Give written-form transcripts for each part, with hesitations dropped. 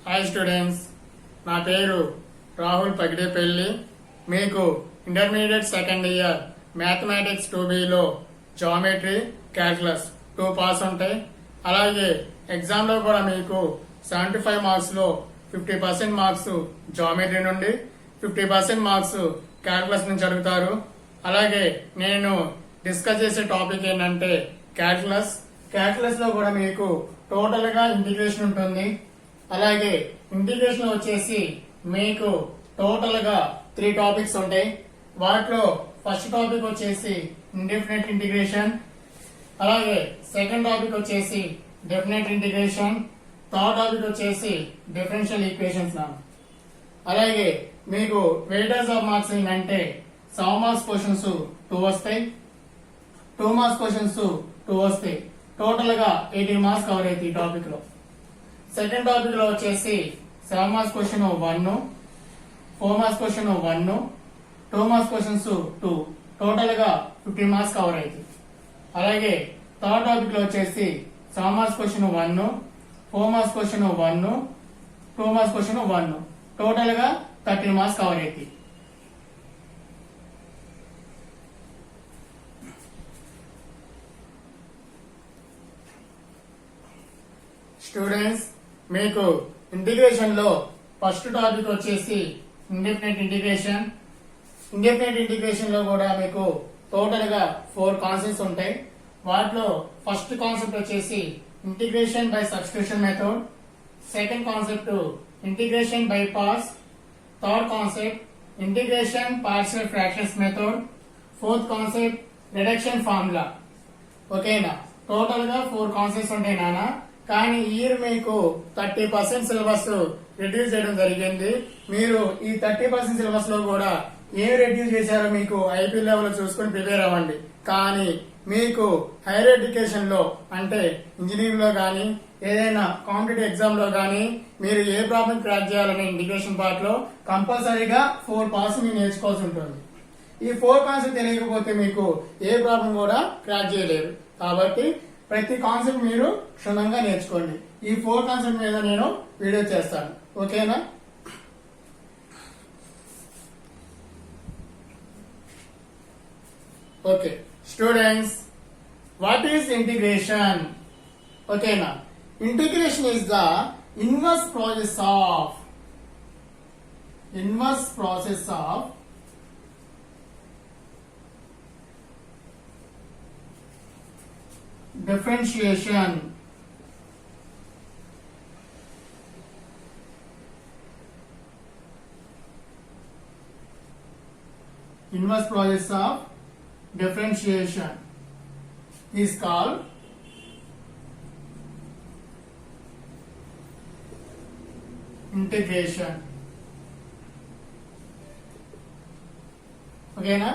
Hi students, నా పేరు రాహుల్ పగిడేపల్లి. మీకు ఇంటర్మీడియట్ సెకండ్ ఇయర్ మ్యాథమెటిక్స్ 2Bలో జామెట్రీ క్యాల్కులస్ 2 పాస్ ఉంటాయి. అలాగే ఎగ్జామ్లో కూడా మీకు 75 మార్క్స్లో 50% మార్క్స్ జామెట్రీ నుండి 50% మార్క్స్ క్యాల్కులస్ నుంచి అడుగుతారు. అలాగే నేను డిస్కస్ చేసే టాపిక్ ఏంటంటే క్యాల్కులస్. క్యాల్కులస్ లో కూడా మీకు టోటల్ గా ఇంటిగ్రేషన్ ఉంటుంది. అలాగే ఇంటిగ్రేషన్ వచ్చేసి మీకు టోటల్ గా 3 టాపిక్స్ ఉంటాయి. వాటిలో ఫస్ట్ టాపిక్ వచ్చేసి ఇండెఫినెట్ ఇంటిగ్రేషన్, అలాగే సెకండ్ టాపిక్ వచ్చేసి డెఫినెట్ ఇంటిగ్రేషన్, థర్డ్ టాపిక్ వచ్చేసి డిఫరెన్షియల్ ఈక్వేషన్స్. అలాగే మీకు వెయిటేజ్ ఆఫ్ మార్క్స్ ఏంటంటే 7 మార్క్స్ క్వశ్చన్స్ 2 వస్తాయి, 2 మార్క్స్ క్వశ్చన్స్ 2 వస్తాయి. టోటల్ గా 18 మార్క్స్ కవర్ అవుతాయి ఈ టాపిక్ లో. సెకండ్ టాపిక్ లో వచ్చేసి 7 marks question 1, 4 marks question 1, 2 marks questions 2, total గా 15 మార్క్స్ కవర్ అవుతాయి. అలాగే థర్డ్ టాపిక్ లో వచ్చేసి 7 marks question 1, 4 marks question 1, 2 marks question 1, total గా 13 మార్క్స్ కవర్ అవుతాయి. స్టూడెంట్స్, మీకు ఇంటిగ్రేషన్ లో ఫస్ట్ టాపిక్ వచ్చేసి ఇండెఫినెట్ ఇంటిగ్రేషన్. ఇండెఫినెట్ ఇంటిగ్రేషన్ లో కూడా మీకు టోటల్ గా 4 కాన్సెప్ట్స్ ఉంటాయి. వాటిలో ఫస్ట్ కాన్సెప్ట్ వచ్చేసి integration by substitution method, second concept integration by parts, third concept integration partial fractions method, fourth concept reduction formula. ఓకేనా? టోటల్ గా 4 కాన్సెప్ట్స్ ఉంటాయి నానా. కానీ ఈ ఇయర్ మీకు 30% సిలబస్ రిడ్యూస్ చేయడం జరిగింది. మీరు ఈ 30% సిలబస్ లో కూడా ఏం రిడ్యూస్ చేశారో మీకు ఐపీ లెవెల్ చూసుకుని ప్రిపేర్ అవ్వండి. కానీ మీకు హైయర్ ఎడ్యుకేషన్ లో అంటే ఇంజనీరింగ్ లో గానీ ఏదైనా కాంపిటేటివ్ ఎగ్జామ్ లో గానీ మీరు ఏ ప్రాబ్లం క్రాక్ చేయాలనే ఇంటిగ్రేషన్ పార్ట్ లో కంపల్సరీగా 4 పార్ట్స్ మీరు నేర్చుకోవాల్సి ఉంటుంది. ఈ 4 కాన్సెప్ట్ తెలియకపోతే మీకు ఏ ప్రాబ్లం కూడా క్రాక్ చేయలేరు. కాబట్టి ప్రతి కాన్సెప్ట్ మీరు క్షుణ్ణంగా నేర్చుకోండి. ఈ 4 కాన్సెప్ట్ మీద నేను వీడియో చేస్తాను. ఓకేనా? Okay students, what is integration? ఓకేనా? Integration is the inverse process of differentiation. Inverse process of differentiation is called integration. Okay na?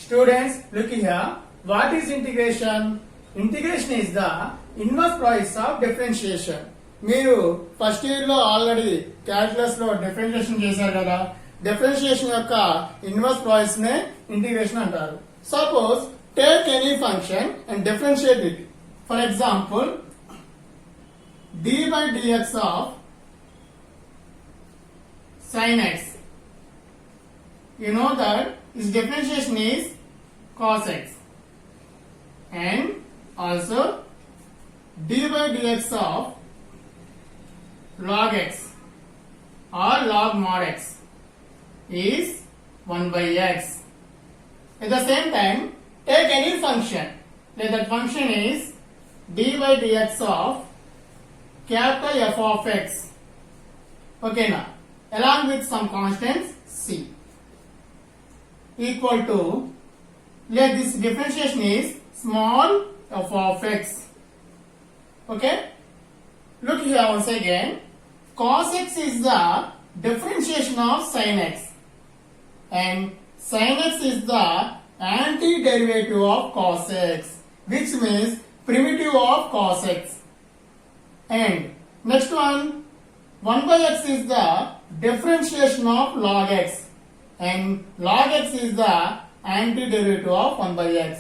Students, look here. What is integration? Integration is the inverse process of differentiation. మీరు first year లో already calculus లో differentiation చేశారు కదా. Differentiation యొక్క inverse process నే integration అంటారు. Suppose take any function and differentiate it. For example dy by dx of sin x. You know that its differentiation is cos x. And also dy by dx of log x or log mod x is 1 by x. At the same time, take any function. Let that function is dy by dx of capital F of x. Okay now, along with some constants c equal to, let this differentiation is small f of x. Okay? Look here once again. Cos x is the differentiation of sin x. And sin x is the antiderivative of cos x, which means primitive of cos x. And next one, 1 by x is the differentiation of log x. And log x is the antiderivative of 1 by x.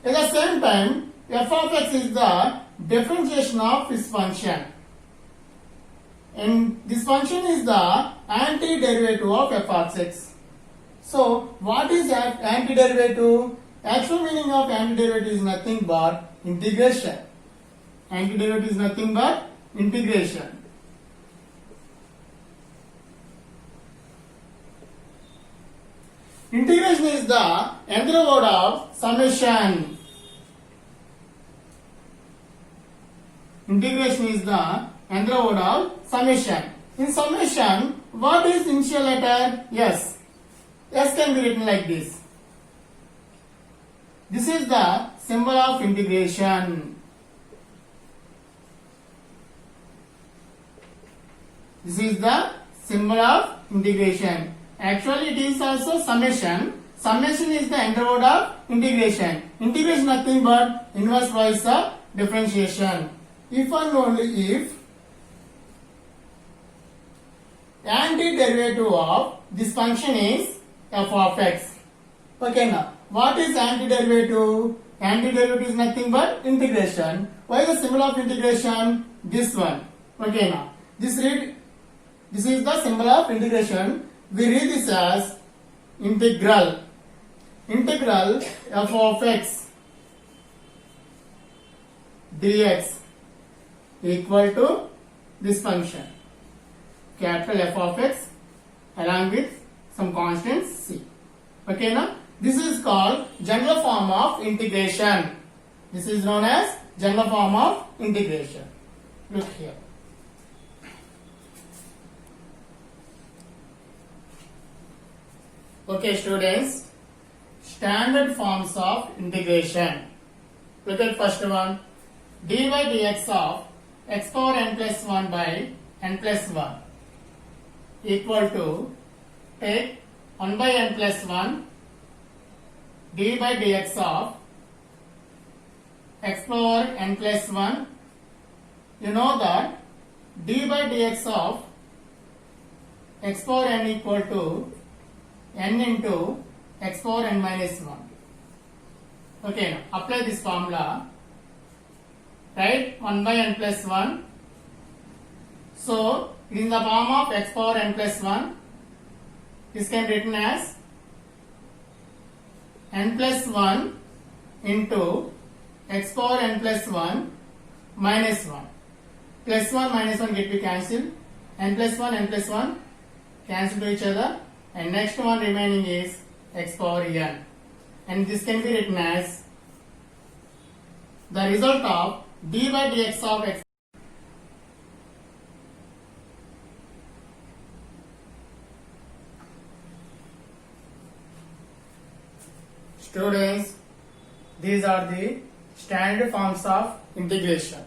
At the same time, f of x is the differentiation of this function. and this function is the antiderivative of f of x. So what is antiderivative? Actual meaning of antiderivative is nothing but integration. Antiderivative is nothing but integration. Integration is the nth word of summation. Integration is the nth word of summation. In summation, what is initial letter? S. S can be written like this. This is the symbol of integration. This is the symbol of integration. Actually, it is also summation. Summation is the nth word of integration. Integration nothing but inverse vice of differentiation. If and only if antiderivative of this function is f of x. Okay, now what is antiderivative? Antiderivative is nothing but integration. Why the symbol of integration? This one. Okay, now this is the symbol of integration. We read this as integral. Integral f of x dx equal to this function, capital F of x along with some constant c. Okay, now this is called general form of integration. This is known as general form of integration. Look here. Okay, students, standard forms of integration. Look at first one. dy dx of x power n plus 1 by n plus 1 equal to, take 1 by n plus 1 d by dx of x power n plus 1. You know that d by dx of x power n equal to n into x power n minus 1. Okay, now apply this formula. Right, 1 by n plus 1. So, it is in the form of x power n plus 1. This can be written as n plus 1 into x power n plus 1 minus 1. Plus 1 minus 1 get be cancelled. N plus 1 cancel to each other. And next one remaining is x power n. And this can be written as the result of d by dx of x. Students, these are the standard forms of integration.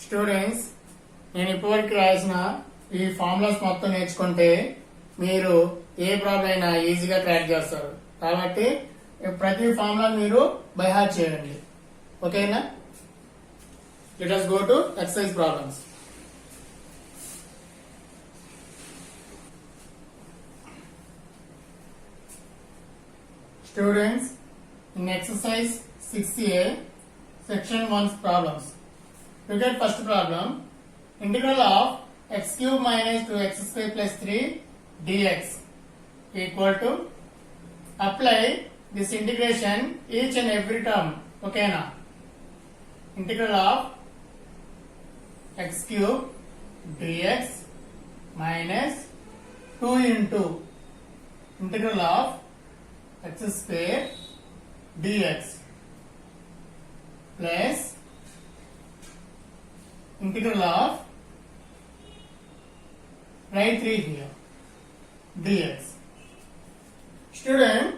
Students, నేను ఇప్పటివరకు రాసిన ఈ formulas మొత్తం నేర్చుకుంటే మీరు ఏ problem అయినా ఈజీగా crack చేస్తారు. కాబట్టి ప్రతి ఫార్ములా మీరు బై హార్ట్ చేయండి. ఓకేనా? Let us go to exercise problems. Students, in exercise 6A, section 1's problems. Look at first problem. Integral of x cube minus 2x square plus 3 dx equal to, apply this integration each and every term. Okay na? Integral of x cube dx minus 2 into integral of x square dx plus integral of, write 3 here, dx. Student,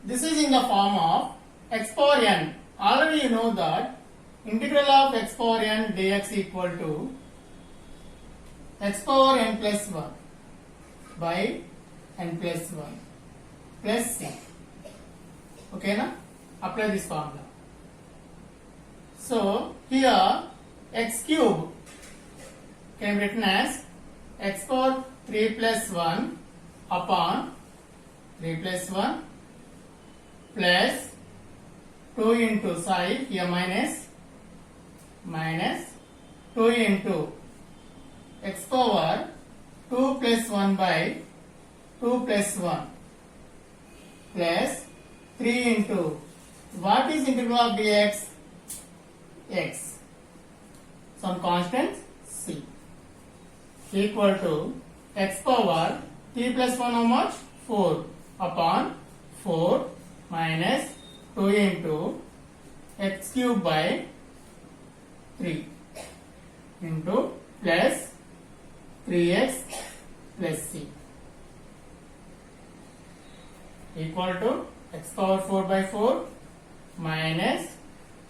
this is in the form of x power n. Already you know that integral of x power n dx equal to x power n plus 1 by n plus 1 plus c. Okay na? Apply this formula. So here x cube can be written as x power 3 plus 1 upon 3 plus 1 plus 2 into psi here minus 2 into x power 2 plus 1 by 2 plus 1 plus 3 into what is integral of dx? X. Some constant c equal to x power 3 plus 1 how much? 4 upon 4 minus 2 into x cube by 3 into plus 3x plus c equal to x power 4 by 4 minus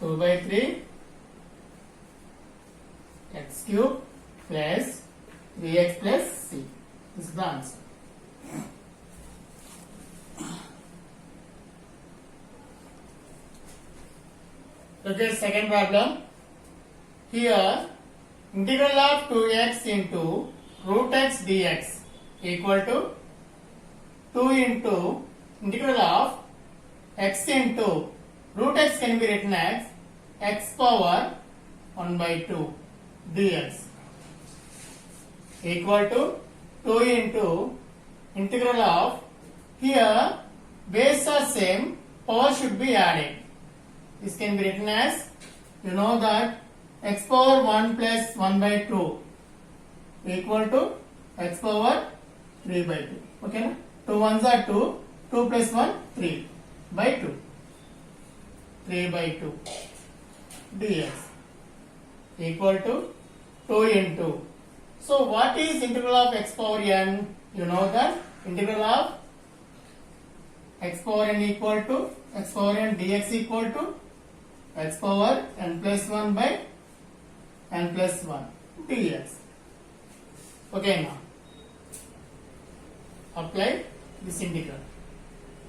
2 by 3 x cube plus 3x plus c. This is the answer. Look at second problem. Here integral of 2x into root x dx equal to 2 into integral of x into root x can be written as x power 1 by 2 dx equal to 2 into integral of, here base are same, power should be added. This can be written as, you know that x power 1 plus 1 by 2 equal to x power 3 by 2. Okay na? 2 ones are 2, 2 plus 1 3 by 2. 3 by 2 dx equal to 2 into. So what is integral of x power n? You know that integral of x power n equal to x power n dx equal to x power n plus 1 by n plus 1 dx. Okay, now apply this integral.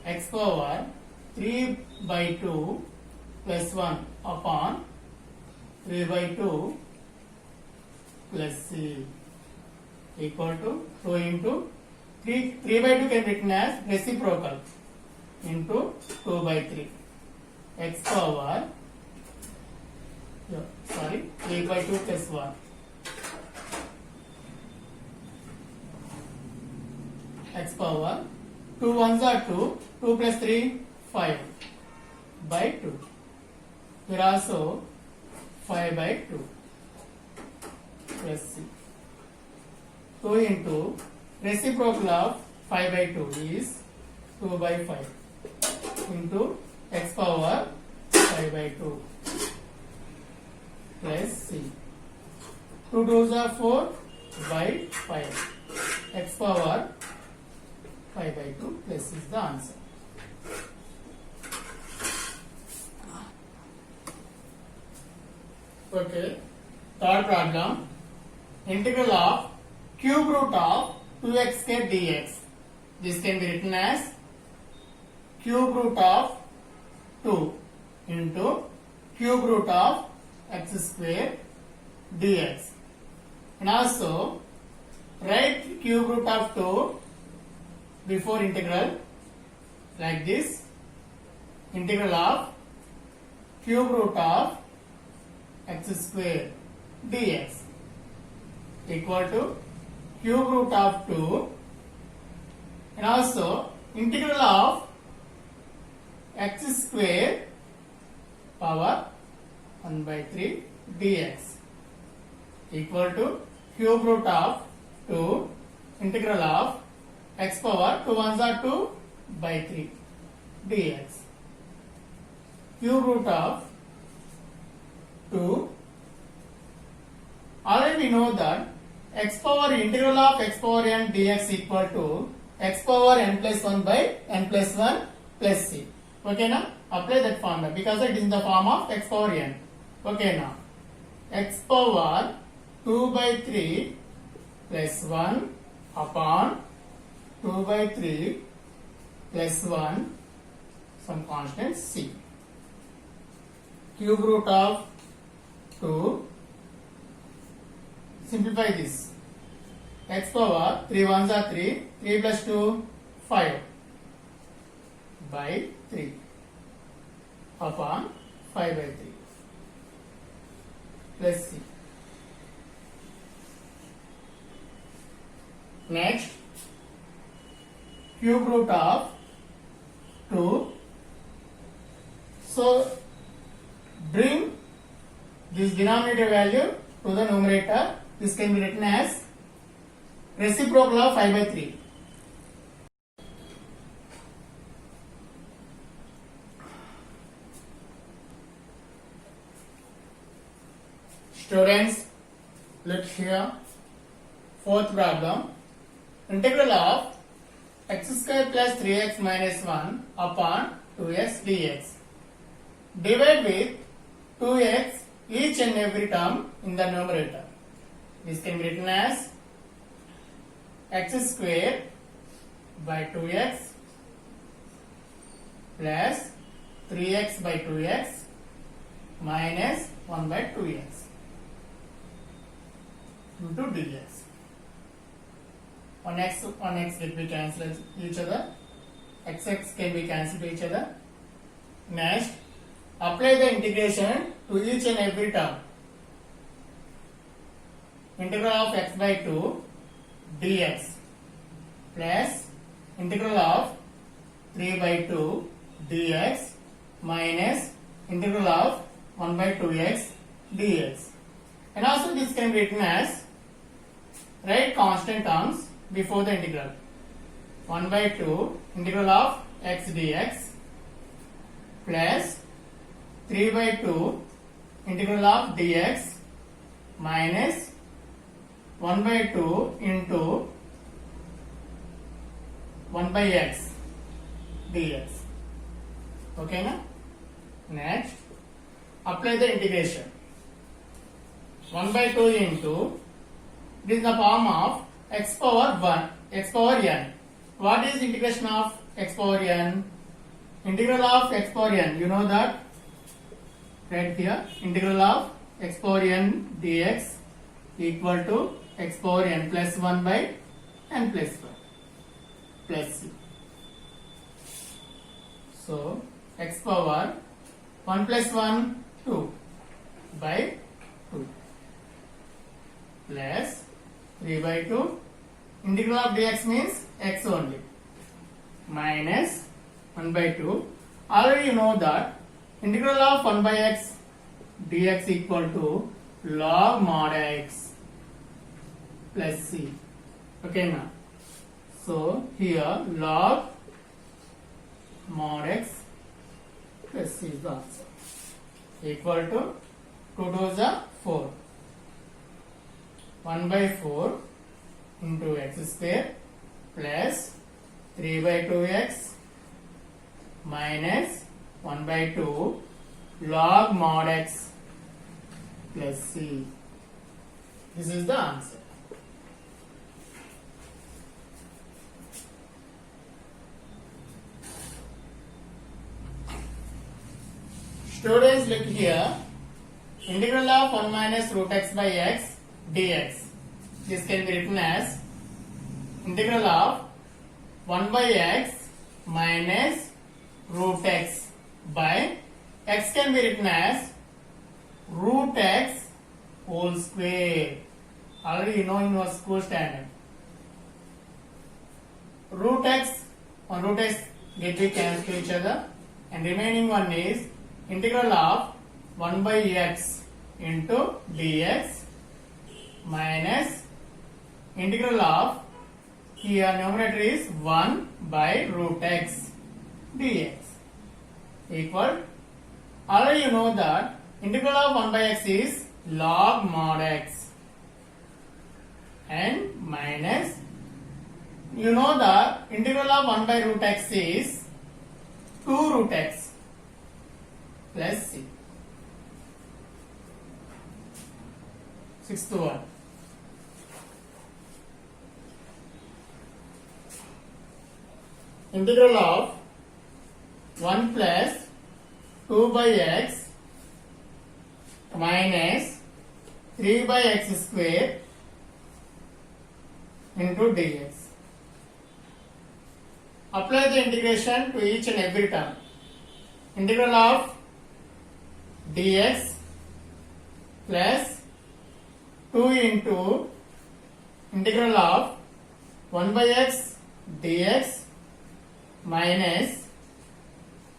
X power 3 by 2 plus 1 upon 3 by 2 plus c equal to 2 into 3 by 2 can be written as reciprocal into 2 by 3 x power 3 by 2 plus 1 x power 2 ones are 2, 2 plus 3 5 by 2. Here also 5 by 2 plus c. 2 into reciprocal of 5 by 2 is 2 by 5 into x power 5 by 2 plus c. 2 2s are 4 by 5 x power 5 by 2 plus is the answer. Okay, third problem. Integral of cube root of 2x square dx. This can be written as cube root of 2 into cube root of x square dx. And also write cube root of 2 before integral like this. Integral of cube root of x square dx equal to cube root of 2 and also integral of x square power 1 by 3 dx equal to cube root of 2 integral of x power 2 ones are 2 by 3 dx. Cube root of 2. Already we know that x power integral of x power n dx equal to x power n plus 1 by n plus 1 plus c. Okay now, apply that formula because it is in the form of x power n. Okay now, x power 2 by 3 plus 1 upon 2 by 3 plus 1 some constant c. Cube root of 2. Simplify this. X power 3 ones are 3. 3 plus 2 5 by 3 upon 5 by 3 plus c. Next, cube root of 2. So, bring this denominator value to the numerator. This can be written as reciprocal of 5 by 3. Students, look here. Fourth problem. Integral of x square plus 3x minus 1 upon 2x dx. Divide with 2x each and every term in the numerator. This can be written as x square by 2x plus 3x by 2x minus 1 by 2x into dx. 1x will be cancelled each other. X can be cancelled to each other. Next, apply the integration to each and every term. Integral of x by 2 dx plus integral of 3 by 2 dx minus integral of 1 by 2x dx. And also this can be written as write constant terms before the integral. 1 by 2 integral of x dx plus 3 by 2 integral of dx minus 1 by 2 into 1 by x dx. Okay na? Next, apply the integration. 1 by 2 into, this is the form of x power 1, x power n. What is integration of x power n? Integral of x power n, you know that? Right here, integral of x power n dx equal to x power n plus 1 by n plus 1 plus c. So, x power 1 plus 1, 2 by 2 plus 3 by 2. Integral of dx means x only minus 1 by 2. Already you know that integral of 1 by x dx equal to log mod x plus c. Okay now. So here log mod x plus c is the answer. Equal to 2 2s are 4. 1 by 4 into x square plus 3 by 2x minus 1 by 2 log mod x plus c. This is the answer. Students, look here. Integral of 1 minus root x by x dx. This can be written as integral of 1 by x minus root x by x can be written as root x whole square. Already you know in your school standard. Root x on root x get be cancelled to each other, and remaining one is integral of 1 by x into dx minus integral of, here numerator is 1 by root x dx equal, already you know that integral of 1 by x is log mod x and minus, you know the integral of 1 by root x is 2 root x plus c. Sixth one. Integral of 1 plus 2 by x minus 3 by x square into dx. Apply the integration to each and every term. Integral of dx plus 2 into integral of 1 by x dx minus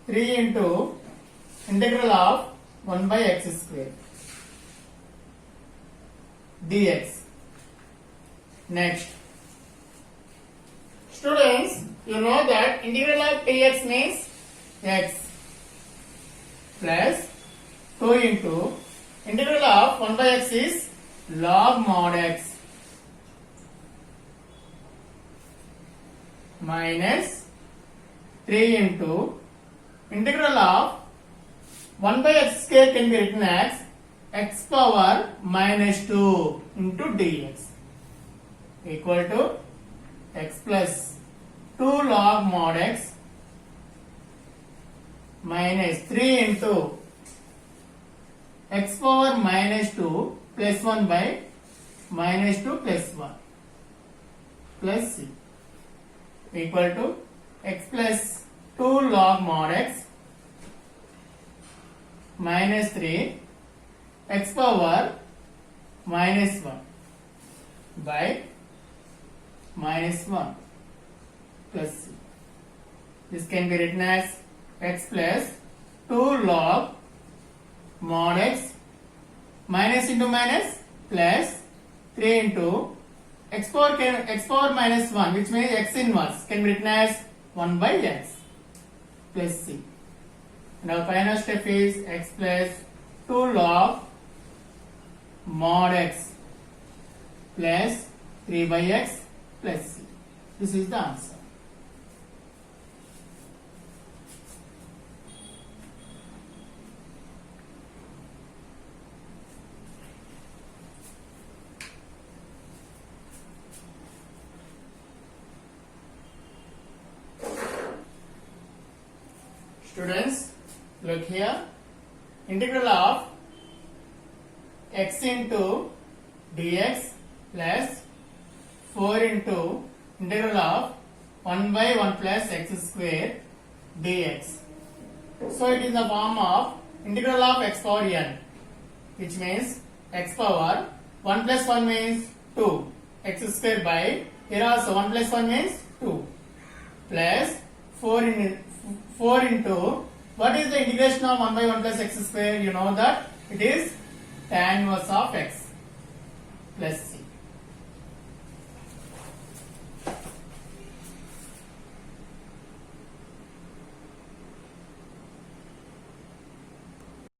3 into integral of 1 by x square dx. Next, students, you know that integral of dx means x plus 2 into integral of 1 by x is log mod x minus 3 into integral of 1 by x square can be written as x power minus 2 into dx equal to x plus 2 log mod x minus 3 into x power minus 2 plus 1 by minus 2 plus 1 plus c equal to x plus 2 log mod x minus 3 x power minus 1 by minus 1 plus c. This can be written as x plus 2 log mod x minus into minus plus 3 into x power minus 1, which means x inverse, can be written as 1 by x plus c. And our final step is x plus 2 log mod x plus 3 by x plus c. This is the answer. Students, look here. Integral of x into dx plus 4 into integral of 1 by 1 plus x square dx. So it is the form of integral of x power n, which means x power 1 plus 1 means 2, x square by, here also 1 plus 1 means 2, plus 4 into, what is the integration of 1 by 1 plus x square? You know that it is tan inverse of x plus c.